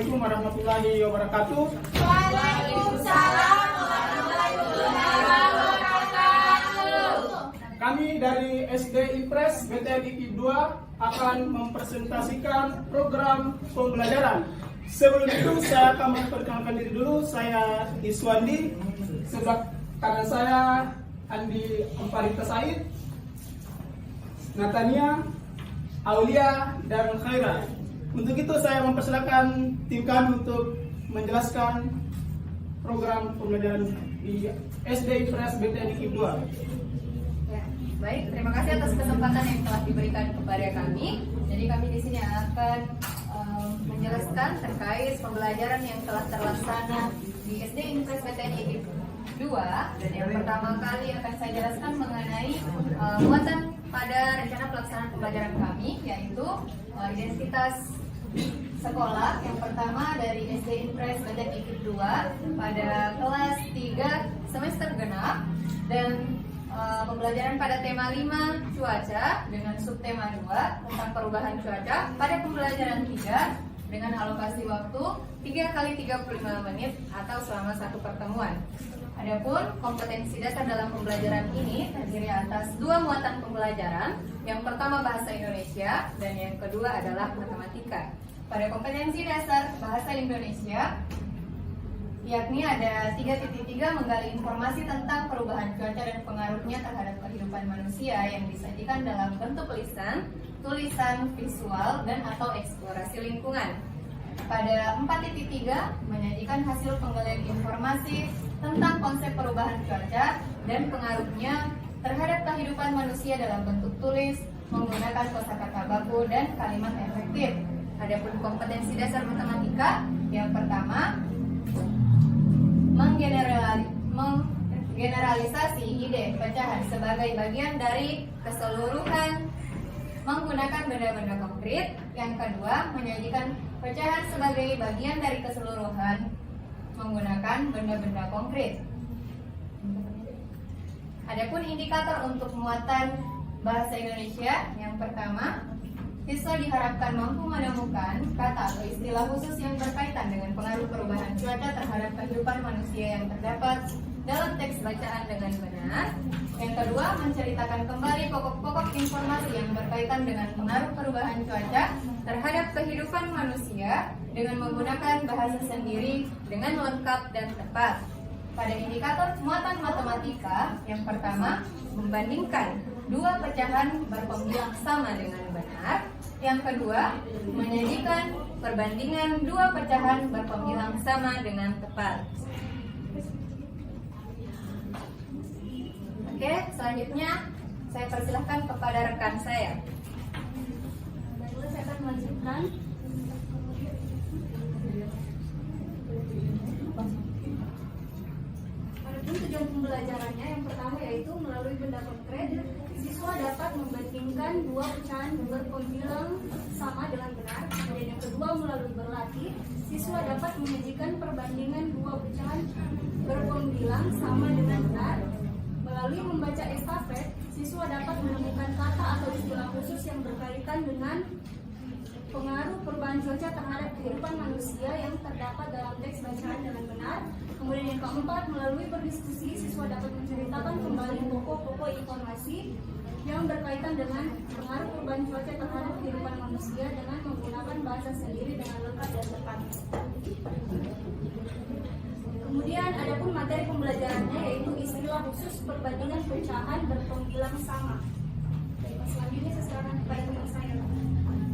Assalamualaikum warahmatullahi wabarakatuh. Waalaikumsalam warahmatullahi wabarakatuh. Kami dari SD Impres BTN IKIP 2 akan mempresentasikan program pembelajaran. Sebelum itu saya akan memperkenalkan diri dulu. Saya Iswandi, sebelah kanan saya Andi Amparita Said, Natania, Aulia, dan Khaira. Untuk itu saya mempersilakan tim kami untuk menjelaskan program pembelajaran di SD Impres BTN IKIP 2. Ya, baik, terima kasih atas kesempatan yang telah diberikan kepada kami. Jadi kami di sini akan menjelaskan terkait pembelajaran yang telah terlaksana di SD Impres BTN IKIP 2. Dan yang pertama kali akan saya jelaskan mengenai muatan pada rencana pelaksanaan pembelajaran kami, yaitu identitas sekolah. Yang pertama dari SD Impres BTN IKIP 2 pada kelas 3 semester genap, dan pembelajaran pada tema 5 cuaca dengan subtema 2 tentang perubahan cuaca pada pembelajaran 3 dengan alokasi waktu 3 kali 35 menit atau selama satu pertemuan. Adapun kompetensi dasar dalam pembelajaran ini terdiri atas dua muatan pembelajaran. Yang pertama bahasa Indonesia dan yang kedua adalah matematika. Pada kompetensi dasar bahasa Indonesia, yakni ada 3.3 menggali informasi tentang perubahan cuaca dan pengaruhnya terhadap kehidupan manusia yang disajikan dalam bentuk lisan, tulisan, visual, dan atau eksplorasi lingkungan. Pada 4.3 menyajikan hasil penggalian informasi tentang konsep perubahan cuaca dan pengaruhnya terhadap kehidupan manusia dalam bentuk tulis menggunakan kosakata baku dan kalimat efektif. Adapun kompetensi dasar matematika, yang pertama menggeneralisasi ide pecahan sebagai bagian dari keseluruhan menggunakan benda-benda konkret. Yang kedua, menyajikan pecahan sebagai bagian dari keseluruhan menggunakan benda-benda konkret. Adapun indikator untuk muatan bahasa Indonesia, yang pertama, siswa diharapkan mampu menemukan kata atau istilah khusus yang berkaitan dengan pengaruh perubahan cuaca terhadap kehidupan manusia yang terdapat dalam teks bacaan dengan benar. Yang kedua, menceritakan kembali pokok-pokok informasi yang berkaitan dengan pengaruh perubahan cuaca terhadap kehidupan manusia dengan menggunakan bahasa sendiri dengan lengkap dan tepat. Pada indikator muatan matematika, yang pertama, membandingkan dua pecahan berpembilang sama dengan benar. Yang kedua, menyajikan perbandingan dua pecahan berpembilang sama dengan tepat. Oke, selanjutnya saya persilahkan kepada rekan saya. Lalu saya akan melanjutkan. Adapun tujuan pembelajarannya, yang pertama yaitu melalui benda konkret, siswa dapat membandingkan dua pecahan berpembilang sama dengan benar. Kemudian yang kedua, melalui berlatih, siswa dapat menyajikan perbandingan dua pecahan berpembilang sama dengan benar. Melalui membaca estafet, siswa dapat menemukan kata atau istilah khusus yang berkaitan dengan pengaruh perubahan cuaca terhadap kehidupan manusia yang terdapat dalam teks bacaan dengan benar. Kemudian yang keempat, melalui berdiskusi, siswa dapat menceritakan kembali pokok-pokok informasi yang berkaitan dengan pengaruh perubahan cuaca terhadap kehidupan manusia dengan menggunakan bahasa sendiri dengan lengkap dan tepat. Kemudian adapun materi pembelajarannya yaitu istilah khusus perbandingan pecahan berpembilang sama. Baik, selanjutnya saya serahkan kepada teman saya.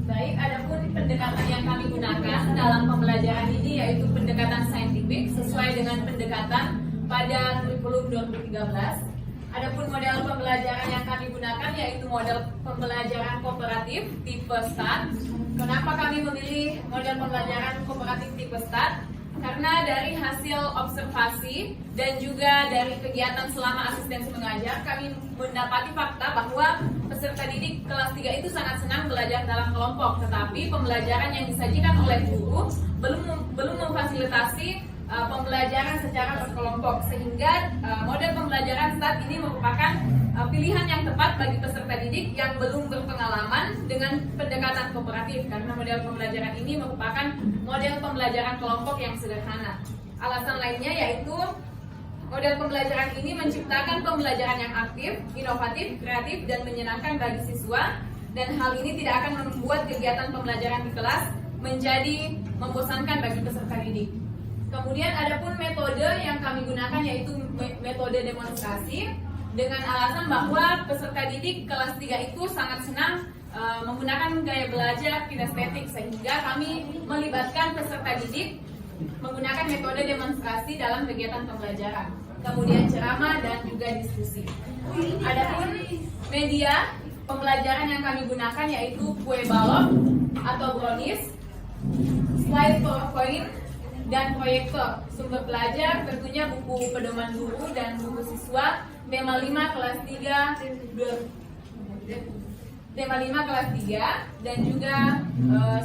Baik, adapun pendekatan yang kami gunakan dalam pembelajaran ini yaitu pendekatan saintifik sesuai dengan pendekatan pada kurikulum 2013. Adapun model pembelajaran yang kami gunakan yaitu model pembelajaran kooperatif tipe START. Kenapa kami memilih model pembelajaran kooperatif tipe START? Karena dari hasil observasi dan juga dari kegiatan selama asistensi mengajar, kami mendapati fakta bahwa peserta didik kelas 3 itu sangat senang belajar dalam kelompok, tetapi pembelajaran yang disajikan oleh guru belum memfasilitasi pembelajaran secara berkelompok, sehingga model pembelajaran saat ini merupakan pilihan yang tepat bagi peserta didik yang belum berpengalaman dengan pendekatan kooperatif, karena model pembelajaran ini merupakan model pembelajaran kelompok yang sederhana. Alasan lainnya yaitu model pembelajaran ini menciptakan pembelajaran yang aktif, inovatif, kreatif, dan menyenangkan bagi siswa, dan hal ini tidak akan membuat kegiatan pembelajaran di kelas menjadi membosankan bagi peserta didik. Kemudian adapun metode yang kami gunakan yaitu metode demonstrasi, dengan alasan bahwa peserta didik kelas 3 itu sangat senang menggunakan gaya belajar kinestetik, sehingga kami melibatkan peserta didik menggunakan metode demonstrasi dalam kegiatan pembelajaran, kemudian ceramah dan juga diskusi. Adapun media pembelajaran yang kami gunakan yaitu kue balok atau brownies, slide PowerPoint, dan proyektor. Sumber belajar tentunya buku pedoman guru dan buku siswa tema 5 kelas 3 dan juga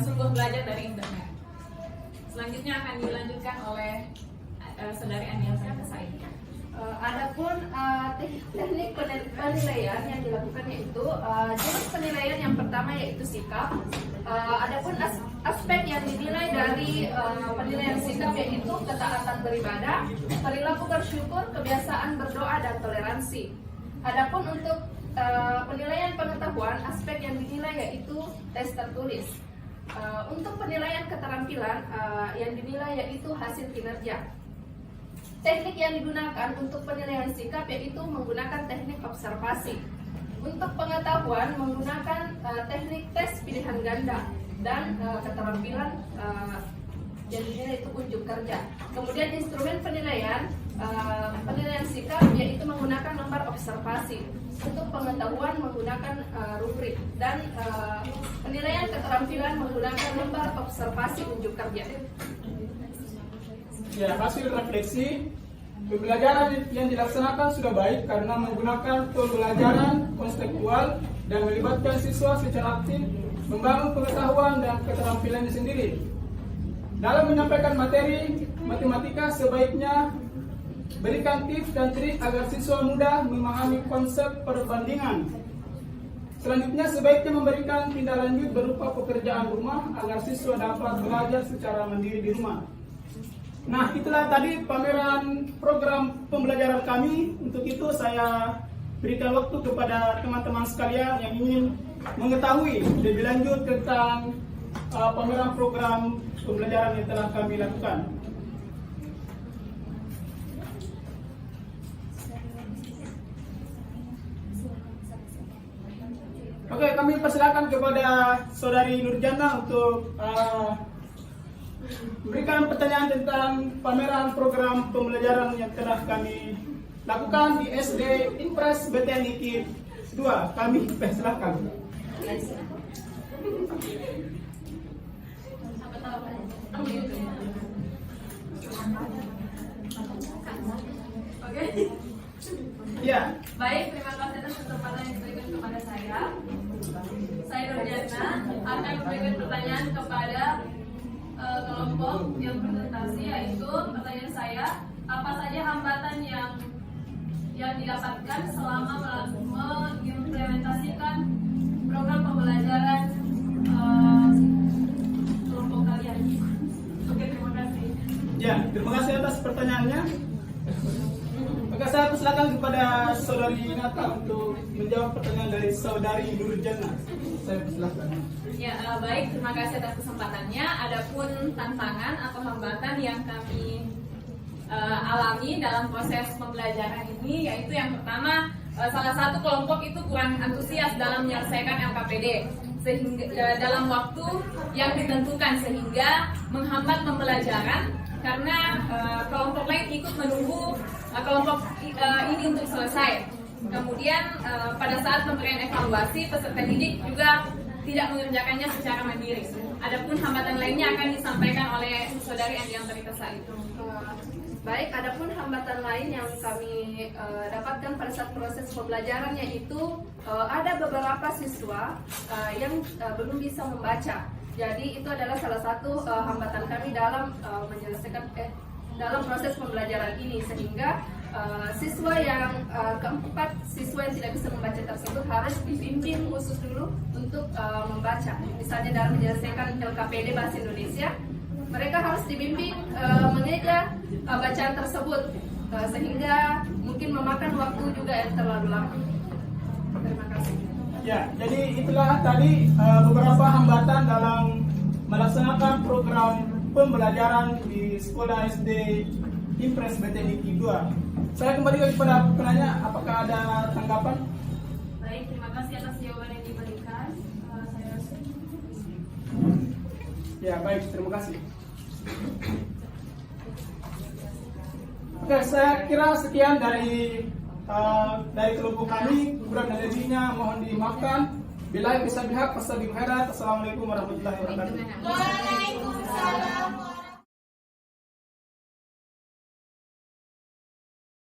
sumber belajar dari internet. Selanjutnya akan dilanjutkan oleh saudari Aniel Santasai. Adapun teknik penilaian yang dilakukan yaitu jenis penilaian yang pertama yaitu sikap. Adapun aspek yang dinilai dari penilaian sikap yaitu ketaatan beribadah, perilaku bersyukur, kebiasaan berdoa, dan toleransi. Adapun untuk penilaian pengetahuan, aspek yang dinilai yaitu tes tertulis. Untuk penilaian keterampilan yang dinilai yaitu hasil kinerja. Teknik yang digunakan untuk penilaian sikap yaitu menggunakan teknik observasi. Untuk pengetahuan menggunakan teknik tes pilihan ganda, dan keterampilan yang dinilai itu unjuk kerja. Kemudian instrumen penilaian sikap yaitu menggunakan lembar observasi. Untuk pengetahuan menggunakan rubrik, dan penilaian keterampilan menggunakan lembar observasi unjuk kerja. Ya, hasil refleksi pembelajaran yang dilaksanakan sudah baik karena menggunakan pembelajaran konseptual dan melibatkan siswa secara aktif membangun pengetahuan dan keterampilannya sendiri. Dalam menyampaikan materi matematika sebaiknya berikan tips dan trik agar siswa mudah memahami konsep perbandingan. Selanjutnya sebaiknya memberikan tindak lanjut berupa pekerjaan rumah agar siswa dapat belajar secara mandiri di rumah. Nah, itulah tadi pameran program pembelajaran kami. Untuk itu saya berikan waktu kepada teman-teman sekalian yang ingin mengetahui lebih lanjut tentang pameran program pembelajaran yang telah kami lakukan. Oke, kami persilakan kepada saudari Nurjana untuk memberikan pertanyaan tentang pameran program pembelajaran yang telah kami lakukan di SD Impres BTN IKIP 2. Kami persilakan. Oke. Ya. Baik, terima kasih atas kesempatan yang diberikan kepada saya. Saya Nurjana akan memberikan pertanyaan kepada kelompok yang presentasi, yaitu pertanyaan saya, apa saja hambatan yang didapatkan selama mengimplementasikan program pembelajaran kelompok kalian? Oke, terima kasih. Ya, terima kasih atas pertanyaannya. Maka saya persilakan kepada saudari Nata untuk menjawab pertanyaan dari saudari Nurjana. Saya persilakan. Ya, baik, terima kasih atas kesempatannya. Adapun tantangan atau hambatan yang kami alami dalam proses pembelajaran ini, yaitu yang pertama, salah satu kelompok itu kurang antusias dalam menyelesaikan LKPD sehingga dalam waktu yang ditentukan, sehingga menghambat pembelajaran karena kelompok lain ikut menunggu kelompok ini untuk selesai. Kemudian pada saat pemberian evaluasi, peserta didik juga tidak mengerjakannya secara mandiri. Adapun hambatan lainnya akan disampaikan oleh saudari Andiang Taritasa itu. Baik, adapun hambatan lain yang kami dapatkan pada saat proses pembelajaran yaitu ada beberapa siswa yang belum bisa membaca. Jadi itu adalah salah satu hambatan kami dalam dalam proses pembelajaran ini, sehingga siswa yang keempat, siswa yang tidak bisa membaca tersebut harus dibimbing khusus dulu untuk membaca. Misalnya dalam menyelesaikan LKPD Bahasa Indonesia, mereka harus dibimbing mengeja bacaan tersebut, sehingga mungkin memakan waktu juga yang terlalu lama. Terima kasih. Ya, jadi itulah tadi beberapa hambatan dalam melaksanakan program pembelajaran di Sekolah SD Impres BTDI 2. Saya kembali lagi kepada penanya, apakah ada tanggapan? Baik, terima kasih atas jawaban yang diberikan. Saya rasa. Ya, baik, terima kasih. Oke, saya kira sekian dari kelompok kami. Kurang dan lebihnya mohon dimaafkan. Bila bisa bihak, wassalamualaikum warahmatullahi wabarakatuh. Waalaikumsalam.